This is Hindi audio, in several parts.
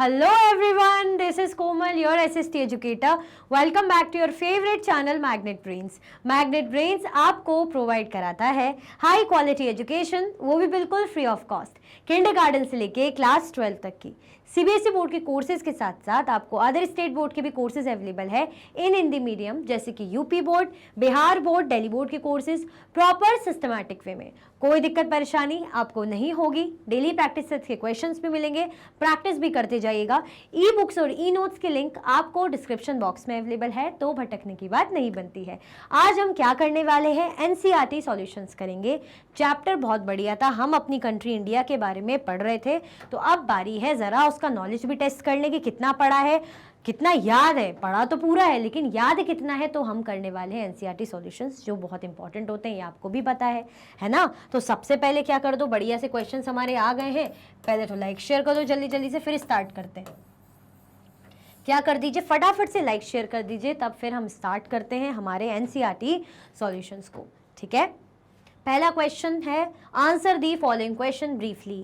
Hello everyone, this is Komal, your SST educator. Welcome back to your favorite channel Magnet Brains. Magnet Brains आपको प्रोवाइड कराता है हाई क्वालिटी एजुकेशन, वो भी बिल्कुल फ्री ऑफ कॉस्ट, किंडरगार्टन से लेके क्लास 12 तक की सीबीएसई बोर्ड के कोर्सेज के साथ साथ आपको अदर स्टेट बोर्ड के भी कोर्सेज अवेलेबल है इन हिंदी मीडियम, जैसे कि UP board, Bihar board, Delhi board के कोर्सेज प्रॉपर सिस्टमैटिक वे में। कोई दिक्कत परेशानी आपको नहीं होगी। डेली प्रैक्टिस सेट्स के क्वेश्चंस भी मिलेंगे, प्रैक्टिस भी करते जाइएगा। ई बुक्स और ई नोट्स के लिंक आपको डिस्क्रिप्शन बॉक्स में अवेलेबल है, तो भटकने की बात नहीं बनती है। आज हम क्या करने वाले हैं, एनसीईआरटी सॉल्यूशंस करेंगे। चैप्टर बहुत बढ़िया था, हम अपनी कंट्री इंडिया के बारे में पढ़ रहे थे, तो अब बारी है जरा उसका नॉलेज भी टेस्ट करने की। कितना पढ़ा है, कितना याद है, पढ़ा तो पूरा है लेकिन याद कितना है, तो हम करने वाले हैं एनसीईआरटी सॉल्यूशंस, जो बहुत इंपॉर्टेंट होते हैं, ये आपको भी पता है ना। तो सबसे पहले क्या कर दो, बढ़िया से क्वेश्चंस हमारे आ गए हैं, पहले तो लाइक शेयर कर दो जल्दी जल्दी से, फिर स्टार्ट करते हैं। क्या कर दीजिए, फटाफट से लाइक शेयर कर दीजिए, तब फिर हम स्टार्ट करते हैं हमारे एनसीईआरटी सॉल्यूशंस को। ठीक है, पहला क्वेश्चन है, answer the following question briefly,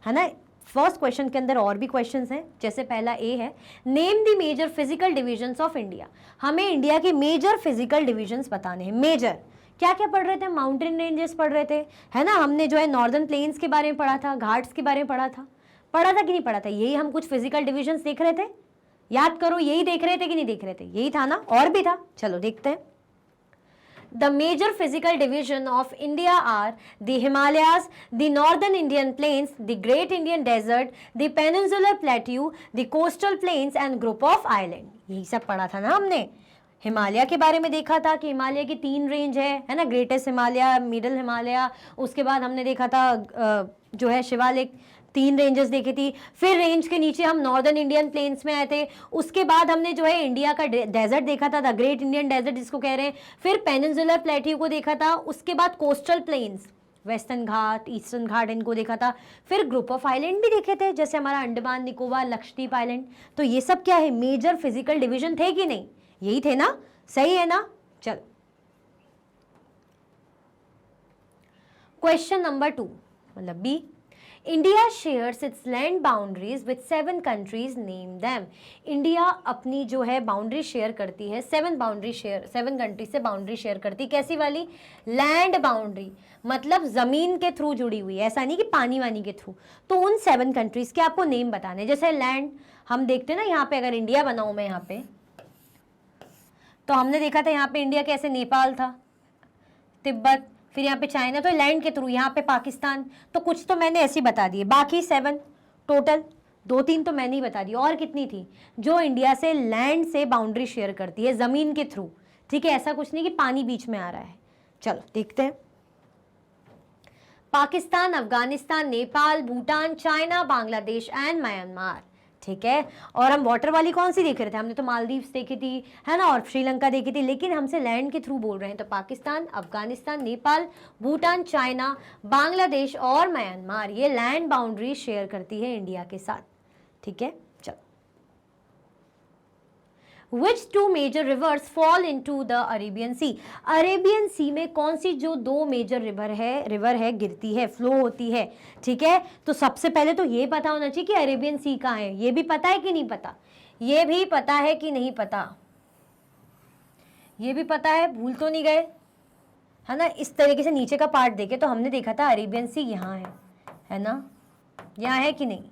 है ना। फर्स्ट क्वेश्चन के अंदर और भी क्वेश्चंस हैं, जैसे पहला ए है, name the major physical divisions of India. हमें इंडिया के मेजर फिजिकल डिविजन्स बताने हैं। मेजर क्या क्या पढ़ रहे थे, माउंटेन रेंजेस पढ़ रहे थे, है ना। हमने जो है नॉर्दर्न प्लेन्स के बारे में पढ़ा था, घाट्स के बारे में पढ़ा था कि नहीं पढ़ा था। यही हम कुछ फिजिकल डिविजन्स देख रहे थे, याद करो, यही देख रहे थे कि नहीं देख रहे थे, यही था ना, और भी था। चलो देखते हैं। The major physical division of India are the Himalayas, the northern Indian plains, the Great Indian Desert, the Peninsular Plateau, the coastal plains and group of island। यही सब पढ़ा था ना हमने। हिमालय के बारे में देखा था कि हिमालय की 3 रेंज है ना, ग्रेटेस्ट हिमालय, मिडल हिमालय, उसके बाद हमने देखा था जो है शिवालिक, 3 रेंजेस देखी थी। फिर रेंज के नीचे हम नॉर्दर्न इंडियन प्लेन्स में आए थे। उसके बाद हमने जो है इंडिया का डेजर्ट देखा था, द ग्रेट इंडियन डेजर्ट जिसको कह रहे हैं। फिर पेनिनसुलर प्लेट्यू को देखा था। उसके बाद कोस्टल प्लेन्स, वेस्टर्न घाट, ईस्टर्न घाट, इनको देखा था। फिर ग्रुप ऑफ आइलैंड भी देखे थे, जैसे हमारा अंडमान निकोबार, लक्षद्वीप आइलैंड। तो ये सब क्या है, मेजर फिजिकल डिविजन थे कि नहीं, यही थे ना, सही है ना। चलो क्वेश्चन नंबर 2, मतलब B, India shares its land boundaries with 7 countries, name them. India अपनी जो है बाउंड्री शेयर करती है, 7 कंट्री से बाउंड्री शेयर करती। कैसी वाली, लैंड बाउंड्री, मतलब जमीन के थ्रू जुड़ी हुई है, ऐसा नहीं कि पानी वानी के थ्रू। तो उन 7 कंट्रीज के आपको नेम बताने। जैसे लैंड हम देखते हैं ना, यहाँ पे अगर इंडिया बनाऊं मैं यहाँ पे, तो हमने देखा था यहाँ पे इंडिया कैसे, नेपाल था, तिब्बत, फिर यहाँ पे चाइना, तो लैंड के थ्रू। यहाँ पे पाकिस्तान, तो कुछ तो मैंने ऐसे ही बता दिए, बाकी 7 टोटल, 2-3 तो मैंने ही बता दी। और कितनी थी जो इंडिया से लैंड से बाउंड्री शेयर करती है, जमीन के थ्रू। ठीक है, ऐसा कुछ नहीं कि पानी बीच में आ रहा है। चलो देखते हैं। Pakistan, Afghanistan, Nepal, Bhutan, China, Bangladesh and Myanmar. ठीक है, और हम वाटर वाली कौन सी देख रहे थे, हमने तो मालदीव्स देखी थी, है ना, और श्रीलंका देखी थी, लेकिन हमसे लैंड के थ्रू बोल रहे हैं। तो पाकिस्तान, अफगानिस्तान, नेपाल, भूटान, चाइना, बांग्लादेश और म्यांमार, ये लैंड बाउंड्री शेयर करती है इंडिया के साथ। ठीक है, चलो। Which 2 major rivers fall into the Arabian Sea? Arabian सी में कौन सी जो 2 मेजर रिवर है गिरती है, फ्लो होती है। ठीक है, तो सबसे पहले तो ये पता होना चाहिए कि अरेबियन सी कहाँ है। ये भी पता है कि नहीं पता, ये भी पता है कि नहीं पता, ये भी पता है, भूल तो नहीं गए, है ना। इस तरीके से नीचे का पार्ट देखे तो हमने देखा था अरेबियन सी यहाँ है ना, यहाँ है कि नहीं,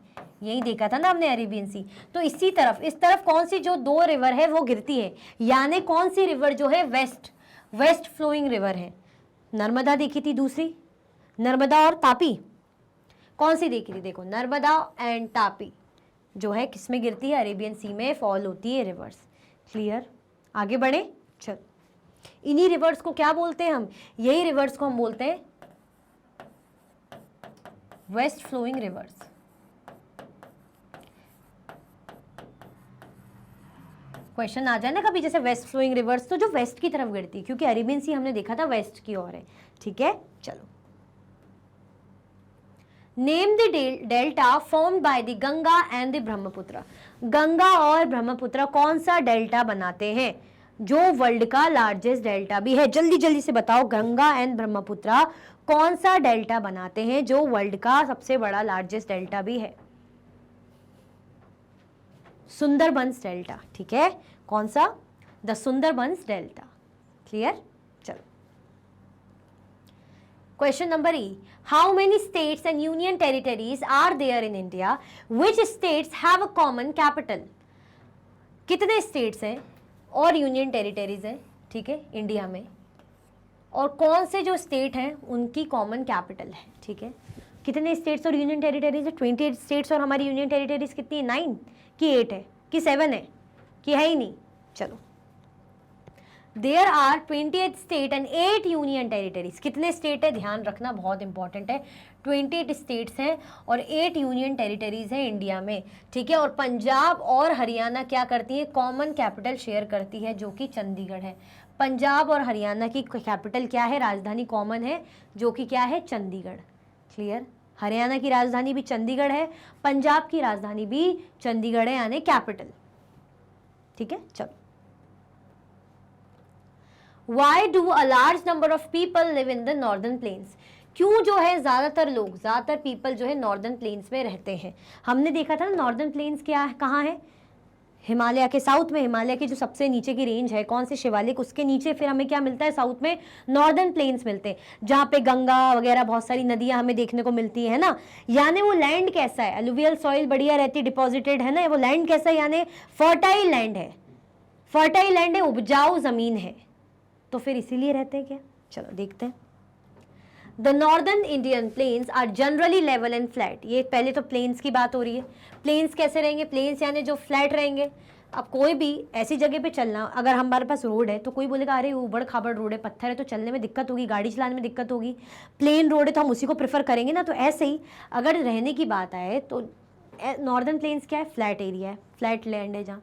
यही देखा था ना हमने अरेबियन सी। तो इसी तरफ, इस तरफ कौन सी जो 2 रिवर है वो गिरती है, यानी कौन सी रिवर जो है वेस्ट फ्लोइंग रिवर है। नर्मदा देखी थी, दूसरी नर्मदा और तापी, कौन सी देखी थी, देखो नर्मदा एंड तापी जो है किस में गिरती है, अरेबियन सी में फॉल होती है रिवर्स। क्लियर, आगे बढ़े। चल, इन्हीं रिवर्स को क्या बोलते हैं हम, यही रिवर्स को हम बोलते हैं वेस्ट फ्लोइंग रिवर्स। क्वेश्चन आ जाए ना कभी, जैसे वेस्ट फ्लोइंग रिवर्स, तो जो वेस्ट की तरफ गिरती है, क्योंकि अरेबियन सी हमने देखा था वेस्ट की ओर है। ठीक है, चलो। Name the delta formed by the Ganga and the Brahmaputra. Ganga और ब्रह्मपुत्र कौन सा डेल्टा बनाते हैं, जो वर्ल्ड का लार्जेस्ट डेल्टा भी है। जल्दी जल्दी से बताओ, गंगा एंड ब्रह्मपुत्र कौन सा डेल्टा बनाते हैं, जो वर्ल्ड का सबसे बड़ा लार्जेस्ट डेल्टा भी है। सुंदरबंस डेल्टा, ठीक है, कौन सा, द सुंदरबंस डेल्टा, क्लियर। चलो question number E, how many states and union territories are there in India, which states have a common capital. कितने स्टेट्स हैं और यूनियन टेरिटरीज हैं, ठीक है, इंडिया में, और कौन से जो स्टेट हैं उनकी कॉमन कैपिटल है, ठीक है। कितने स्टेट्स और यूनियन टेरिटरीज है, 28 स्टेट्स और हमारी यूनियन टेरिटरीज कितनी है, 9 कि 8 है कि 7 है कि है ही नहीं। चलो, there are 28 state and 8 union territories. कितने स्टेट है, ध्यान रखना बहुत इंपॉर्टेंट है, 28 स्टेट्स हैं और 8 यूनियन टेरिटरीज हैं इंडिया में, ठीक है। और पंजाब और हरियाणा क्या करती है, कॉमन कैपिटल शेयर करती है, जो कि चंडीगढ़ है। पंजाब और हरियाणा की कैपिटल क्या है, राजधानी कॉमन है, जो कि क्या है, चंडीगढ़, क्लियर। हरियाणा की राजधानी भी चंडीगढ़ है, पंजाब की राजधानी भी चंडीगढ़ है, यानी कैपिटल, ठीक है। चलो, Why do a large number of people live in the northern plains? क्यों जो है ज़्यादातर पीपल जो है नॉर्दर्न प्लेन्स में रहते हैं। हमने देखा था ना नॉर्दर्न प्लेन्स क्या है, कहाँ है, हिमालय के साउथ में, हिमालय की जो सबसे नीचे की रेंज है कौन से, शिवालिक, उसके नीचे फिर हमें क्या मिलता है, साउथ में नॉर्दर्न प्लेन्स मिलते हैं, जहाँ पे गंगा वगैरह बहुत सारी नदियाँ हमें देखने को मिलती है ना। यानी वो लैंड कैसा है, एलुवियल सॉइल बढ़िया रहती है, डिपॉजिटेड है ना, वो लैंड कैसा है, यानी फर्टाइल लैंड है, फर्टाइल लैंड है, उपजाऊ जमीन है, तो फिर इसीलिए रहते हैं क्या। चलो देखते हैं। The northern Indian plains are generally level and flat. ये पहले तो प्लेन्स की बात हो रही है, प्लेन्स कैसे रहेंगे, प्लेन्स यानी जो फ्लैट रहेंगे। अब कोई भी ऐसी जगह पे चलना, अगर हमारे पास रोड है तो कोई बोलेगा अरे ऊबड़ खाबड़ रोड है, पत्थर है, तो चलने में दिक्कत होगी, गाड़ी चलाने में दिक्कत होगी। प्लेन रोड है तो हम उसी को प्रेफर करेंगे ना। तो ऐसे ही अगर रहने की बात आए तो नॉर्दर्न प्लेन्स क्या है, फ्लैट एरिया है, फ्लैट लैंड है जहाँ।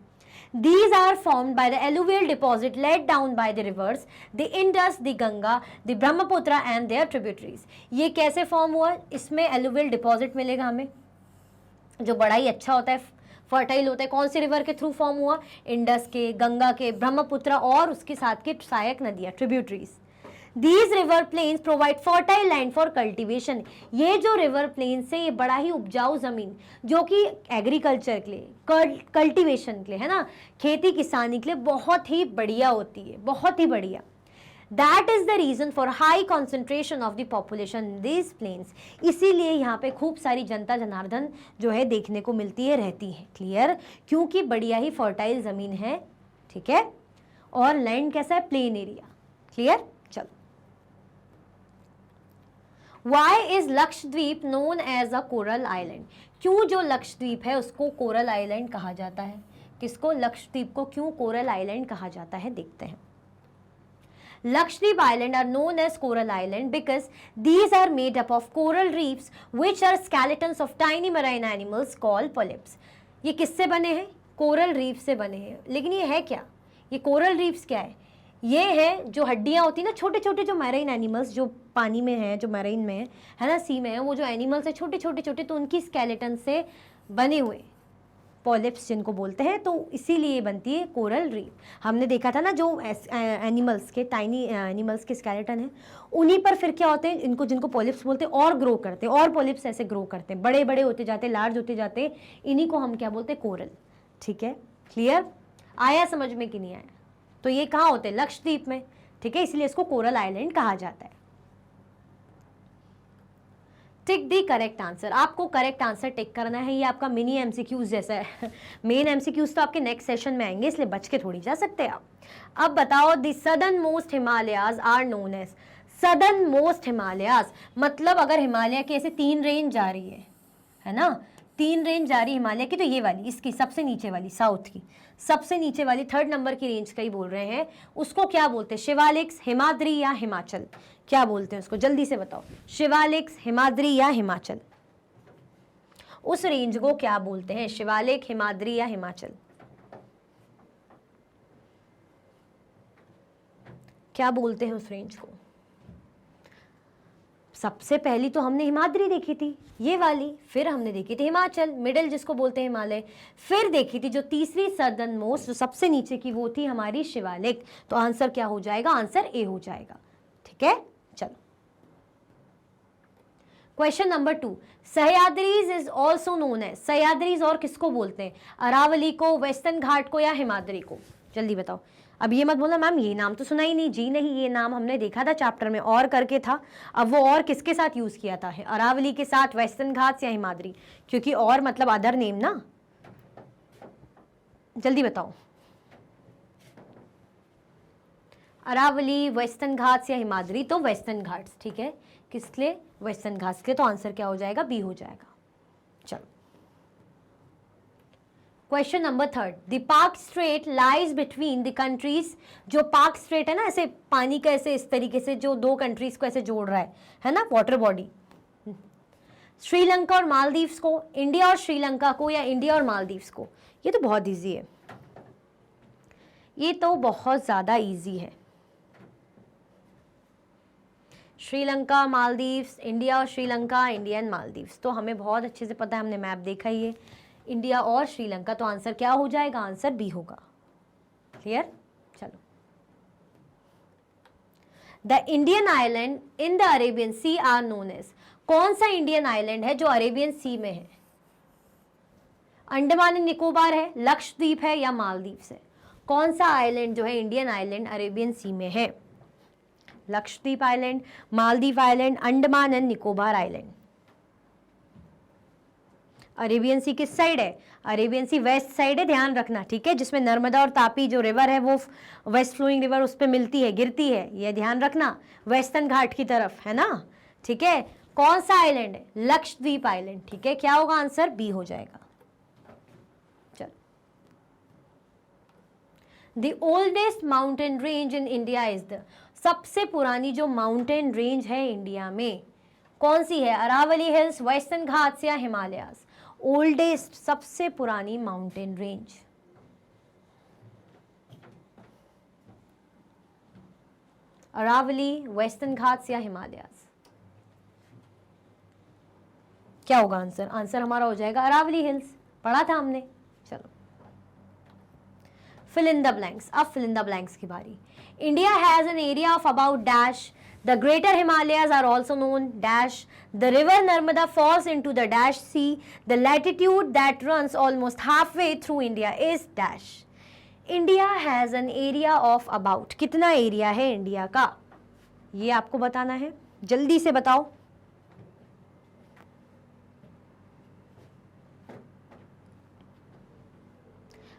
These are formed by the alluvial deposit laid down by the rivers, the Indus, the Ganga, the Brahmaputra and their tributaries. ये कैसे फॉर्म हुआ, इसमें alluvial deposit मिलेगा हमें, जो बड़ा ही अच्छा होता है, फर्टाइल होता है। कौन से रिवर के थ्रू फॉर्म हुआ, इंडस के, गंगा के, ब्रह्मपुत्र और उसके साथ के सहायक नदियाँ, tributaries. These river plains provide fertile land for cultivation. ये जो रिवर प्लेन्स है ये बड़ा ही उपजाऊ जमीन, जो कि एग्रीकल्चर के लिए, कल्टीवेशन के लिए, है ना, खेती किसानी के लिए बहुत ही बढ़िया होती है, बहुत ही बढ़िया। That is the reason for high concentration of the population in these plains. इसीलिए यहाँ पे खूब सारी जनता जनार्दन जो है देखने को मिलती है, रहती है, क्लियर, क्योंकि बढ़िया ही फर्टाइल जमीन है, ठीक है, और लैंड कैसा है, प्लेन एरिया, क्लियर। चलो, Why is Lakshadweep known as a coral island? क्यों जो लक्षद्वीप है उसको कोरल आइलैंड कहा जाता है, किसको, लक्षद्वीप को क्यों कोरल आइलैंड कहा जाता है, देखते हैं। Lakshadweep Island are known as coral island because these are made up of coral reefs which are skeletons of tiny marine animals called polyps. ये किससे बने हैं, कोरल रीफ से बने हैं। लेकिन ये है क्या, ये कोरल रीफ्स क्या है, ये है जो हड्डियाँ होती है ना, छोटे छोटे जो मैरीन एनिमल्स जो पानी में हैं, जो मैरीन में है ना, सी में है, वो जो एनिमल्स है छोटे छोटे छोटे, तो उनकी स्केलेटन से बने हुए पॉलिप्स जिनको बोलते हैं, तो इसीलिए बनती है कोरल रीफ। हमने देखा था ना जो एनिमल्स के, टाइनी एनिमल्स के स्केलेटन है, उन्हीं पर फिर क्या होते हैं, इनको जिनको पॉलिप्स बोलते हैं, और ग्रो करते हैं, और पॉलिप्स ऐसे ग्रो करते हैं, बड़े बड़े होते जाते, लार्ज होते जाते, इन्हीं को हम क्या बोलते हैं, कोरल, ठीक है, क्लियर, आया समझ में कि नहीं आया। तो ये कहाँ होते हैं, लक्षद्वीप में, ठीक है, इसलिए इसको कोरल आइलैंड कहा जाता है। टिक दी करेक्ट आंसर, आपको करेक्ट आंसर टिक करना है, ये आपका मिनी एमसीक्यूज जैसा है। मेन एमसीक्यूज तो आपके नेक्स्ट सेशन में आएंगे, इसलिए बच के थोड़ी जा सकते हैं आप। अब बताओ, the southernmost Himalayas are known as, southernmost Himalayas मतलब अगर हिमालय की ऐसे 3 रेंज जा रही है ना, 3 रेंज जा रही है हिमालय की, तो ये वाली, इसकी सबसे नीचे वाली, साउथ की सबसे नीचे वाली 3rd नंबर की रेंज का ही बोल रहे हैं, उसको क्या बोलते हैं, शिवालिक्स, हिमाद्री या हिमाचल, क्या बोलते हैं उसको, जल्दी से बताओ, शिवालिक्स, हिमाद्री या हिमाचल, उस रेंज को क्या बोलते हैं, शिवालिक, हिमाद्री या हिमाचल, क्या बोलते हैं उस रेंज को। सबसे पहली तो हमने हिमाद्री देखी थी, ये वाली, फिर हमने देखी थी हिमाचल, मिडिल जिसको बोलते हैं हिमालय, फिर देखी थी जो तीसरी सदर्न मोस्ट, जो सबसे नीचे की, वो थी हमारी शिवालिक। तो आंसर क्या हो जाएगा, आंसर ए हो जाएगा, ठीक है। चलो, question number 2, Sahyadris is also known है, सह्याद्रीज और किसको बोलते हैं, अरावली को, वेस्टर्न घाट को या हिमाद्री को, जल्दी बताओ। अब ये मत बोलना मैम ये नाम तो सुना ही नहीं, जी नहीं, ये नाम हमने देखा था चैप्टर में और करके था। अब वो और किसके साथ यूज किया था, अरावली के साथ, वेस्टर्न घाट्स या हिमाद्री, क्योंकि और मतलब अदर नेम ना, जल्दी बताओ। अरावली, वेस्टर्न घाट्स या हिमाद्री, तो वेस्टर्न घाट्स, ठीक है, किस लिए, वेस्टर्न घाट्स के, तो आंसर क्या हो जाएगा, बी हो जाएगा। चलो question number 3, the park straight lies between the countries, जो पार्क स्ट्रेट है ना, ऐसे पानी का ऐसे इस तरीके से जो दो कंट्रीज को ऐसे जोड़ रहा है ना, वाटर बॉडी, श्रीलंका और मालदीव्स को, इंडिया और श्रीलंका को, या इंडिया और मालदीव्स को, ये तो बहुत इजी है, ये तो बहुत ज्यादा इजी है, श्रीलंका, मालदीव्स, इंडिया और श्रीलंका, इंडिया एंड मालदीव्स, तो हमें बहुत अच्छे से पता है, हमने मैप देखा ही है, इंडिया और श्रीलंका, तो आंसर क्या हो जाएगा, आंसर बी होगा। क्लियर, चलो। The Indian island in the Arabian sea are known as, कौन सा इंडियन आइलैंड है जो अरेबियन सी में है, अंडमान एंड निकोबार है, लक्षद्वीप है या मालदीव्स है, कौन सा आइलैंड जो है इंडियन आइलैंड अरेबियन सी में है, Lakshadweep island, Maldives island, Andaman and Nicobar island. Arabian Sea किस साइड है, अरेबियन सी वेस्ट साइड है, ध्यान रखना, ठीक है, जिसमें नर्मदा और तापी जो रिवर है वो वेस्ट फ्लोइंग रिवर उस पे मिलती है, गिरती है, ये ध्यान रखना, वेस्टर्न घाट की तरफ है ना, ठीक है। कौन सा आइलैंड है, लक्षद्वीप आइलैंड, ठीक है, क्या होगा आंसर, बी हो जाएगा। चलो, the oldest mountain range in India is the, सबसे पुरानी जो माउंटेन रेंज है इंडिया में कौन सी है, अरावली हिल्स, वेस्टर्न घाट्स या हिमालयास, ओल्डेस्ट सबसे पुरानी mountain range, Aravalli, Western Ghats या हिमालयास, क्या होगा आंसर, आंसर हमारा हो जाएगा अरावली हिल्स, पढ़ा था हमने। चलो, फिल इन द ब्लैंक्स, अब फिल इन द ब्लैंक्स की बारी। India has an area of about dash, the greater Himalayas are also known dash, the river Narmada falls into the dash sea, the latitude that runs almost halfway through India is dash. India has an area of about, कितना एरिया है इंडिया का, ये आपको बताना है, जल्दी से बताओ।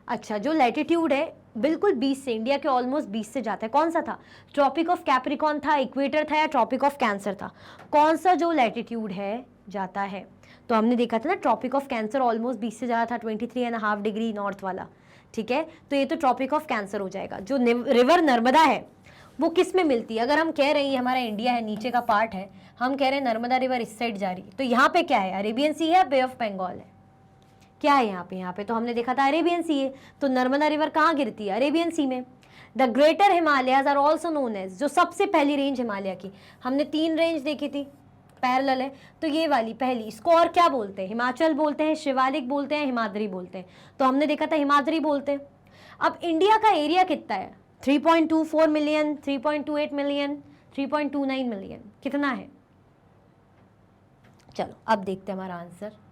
अच्छा, जो लैटिट्यूड है बिल्कुल 20 से, इंडिया के ऑलमोस्ट 20 से जाता है, कौन सा था, ट्रॉपिक ऑफ कैप्रिकॉन था, इक्वेटर था या ट्रॉपिक ऑफ कैंसर था, कौन सा जो लैटिट्यूड है जाता है, तो हमने देखा था ना ट्रॉपिक ऑफ कैंसर ऑलमोस्ट 20 से ज़्यादा था, 23.5 डिग्री नॉर्थ वाला, ठीक है, तो ये तो ट्रॉपिक ऑफ कैंसर हो जाएगा। जो रिवर नर्मदा है वो किस में मिलती है, अगर हम कह रहे हैं हमारा इंडिया है, नीचे का पार्ट है, हम कह रहे हैं नर्मदा रिवर इस साइड जा रही है, तो यहाँ पे क्या है, अरेबियन सी है, बे ऑफ बंगाल है, क्या है यहाँ पे तो हमने देखा था अरेबियन सी है, तो नर्मदा रिवर कहाँ गिरती है, अरेबियन सी में। The Greater Himalayas are also known as, जो सबसे पहली रेंज हिमालय की, हमने 3 रेंज देखी थी, पैरेलल है, तो ये वाली पहली, इसको और क्या बोलते हैं, हिमाचल बोलते हैं, शिवालिक बोलते हैं, हिमाद्री बोलते हैं, तो हमने देखा था हिमाद्री बोलते हैं। अब इंडिया का एरिया कितना है, 3.24 मिलियन, 3.28 मिलियन, 3.29 मिलियन, कितना है, चलो अब देखते हैं हमारा आंसर।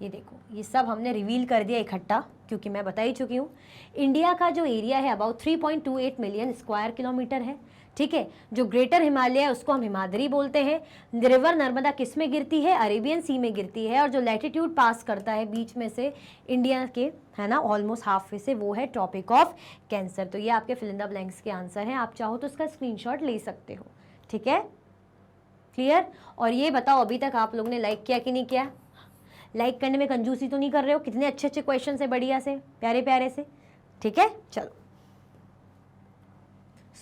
ये देखो, ये सब हमने रिवील कर दिया इकट्ठा, क्योंकि मैं बता ही चुकी हूँ, इंडिया का जो एरिया है अबाउट 3.28 मिलियन स्क्वायर किलोमीटर है, ठीक है। जो ग्रेटर हिमालय है उसको हम हिमाद्री बोलते हैं, रिवर नर्मदा किस में गिरती है, अरेबियन सी में गिरती है, और जो लैटिट्यूड पास करता है बीच में से इंडिया के, है ना, ऑलमोस्ट हाफ वे से, वो है ट्रॉपिक ऑफ कैंसर। तो ये आपके फिल इन द ब्लैंक्स के आंसर हैं, आप चाहो तो उसका स्क्रीनशॉट ले सकते हो, ठीक है, क्लियर। और ये बताओ अभी तक आप लोग ने लाइक किया कि नहीं किया, लाइक करने में कंजूसी तो नहीं कर रहे हो, कितने अच्छे अच्छे क्वेश्चन है, बढ़िया से, प्यारे प्यारे से, ठीक है। चलो,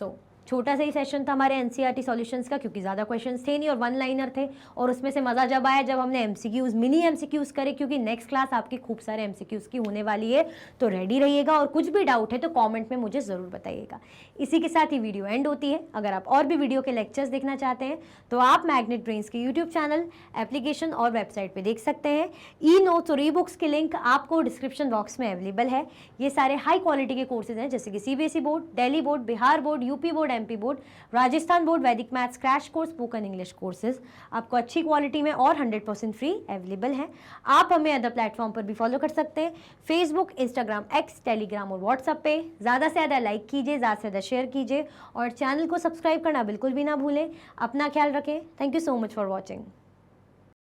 सो छोटा सा ही सेशन था हमारे एनसीईआरटी सॉल्यूशंस का, क्योंकि ज़्यादा क्वेश्चंस थे नहीं और 1 लाइनर थे, और उसमें से मज़ा जब आया जब हमने एमसीक्यूज़, मिनी एमसीक्यूज़ करे, क्योंकि नेक्स्ट क्लास आपकी खूब सारे एमसीक्यूज़ की होने वाली है, तो रेडी रहिएगा, और कुछ भी डाउट है तो कमेंट में मुझे ज़रूर बताइएगा। इसी के साथ ही वीडियो एंड होती है। अगर आप और भी वीडियो के लेक्चर्स देखना चाहते हैं तो आप मैग्नेट ब्रेन्स के यूट्यूब चैनल, एप्लीकेशन और वेबसाइट पर देख सकते हैं। ई नोट्स और ई बुक्स के लिंक आपको डिस्क्रिप्शन बॉक्स में अवेलेबल है। ये सारे हाई क्वालिटी के कोर्सेज हैं, जैसे कि CBSE board, Delhi board, Bihar board, UP board, MP board, Rajasthan board, Vedic maths crash course, spoken English courses आपको अच्छी क्वालिटी में और 100% फ्री अवेलेबल हैं। आप हमें अदर प्लेटफॉर्म पर भी फॉलो कर सकते हैं, फेसबुक, इंस्टाग्राम, एक्स, टेलीग्राम और व्हाट्सएप पे। ज़्यादा से ज़्यादा लाइक कीजिए, ज़्यादा से ज़्यादा शेयर कीजिए और चैनल को सब्सक्राइब करना बिल्कुल भी ना भूलें। अपना ख्याल रखें। Thank you so much for watching.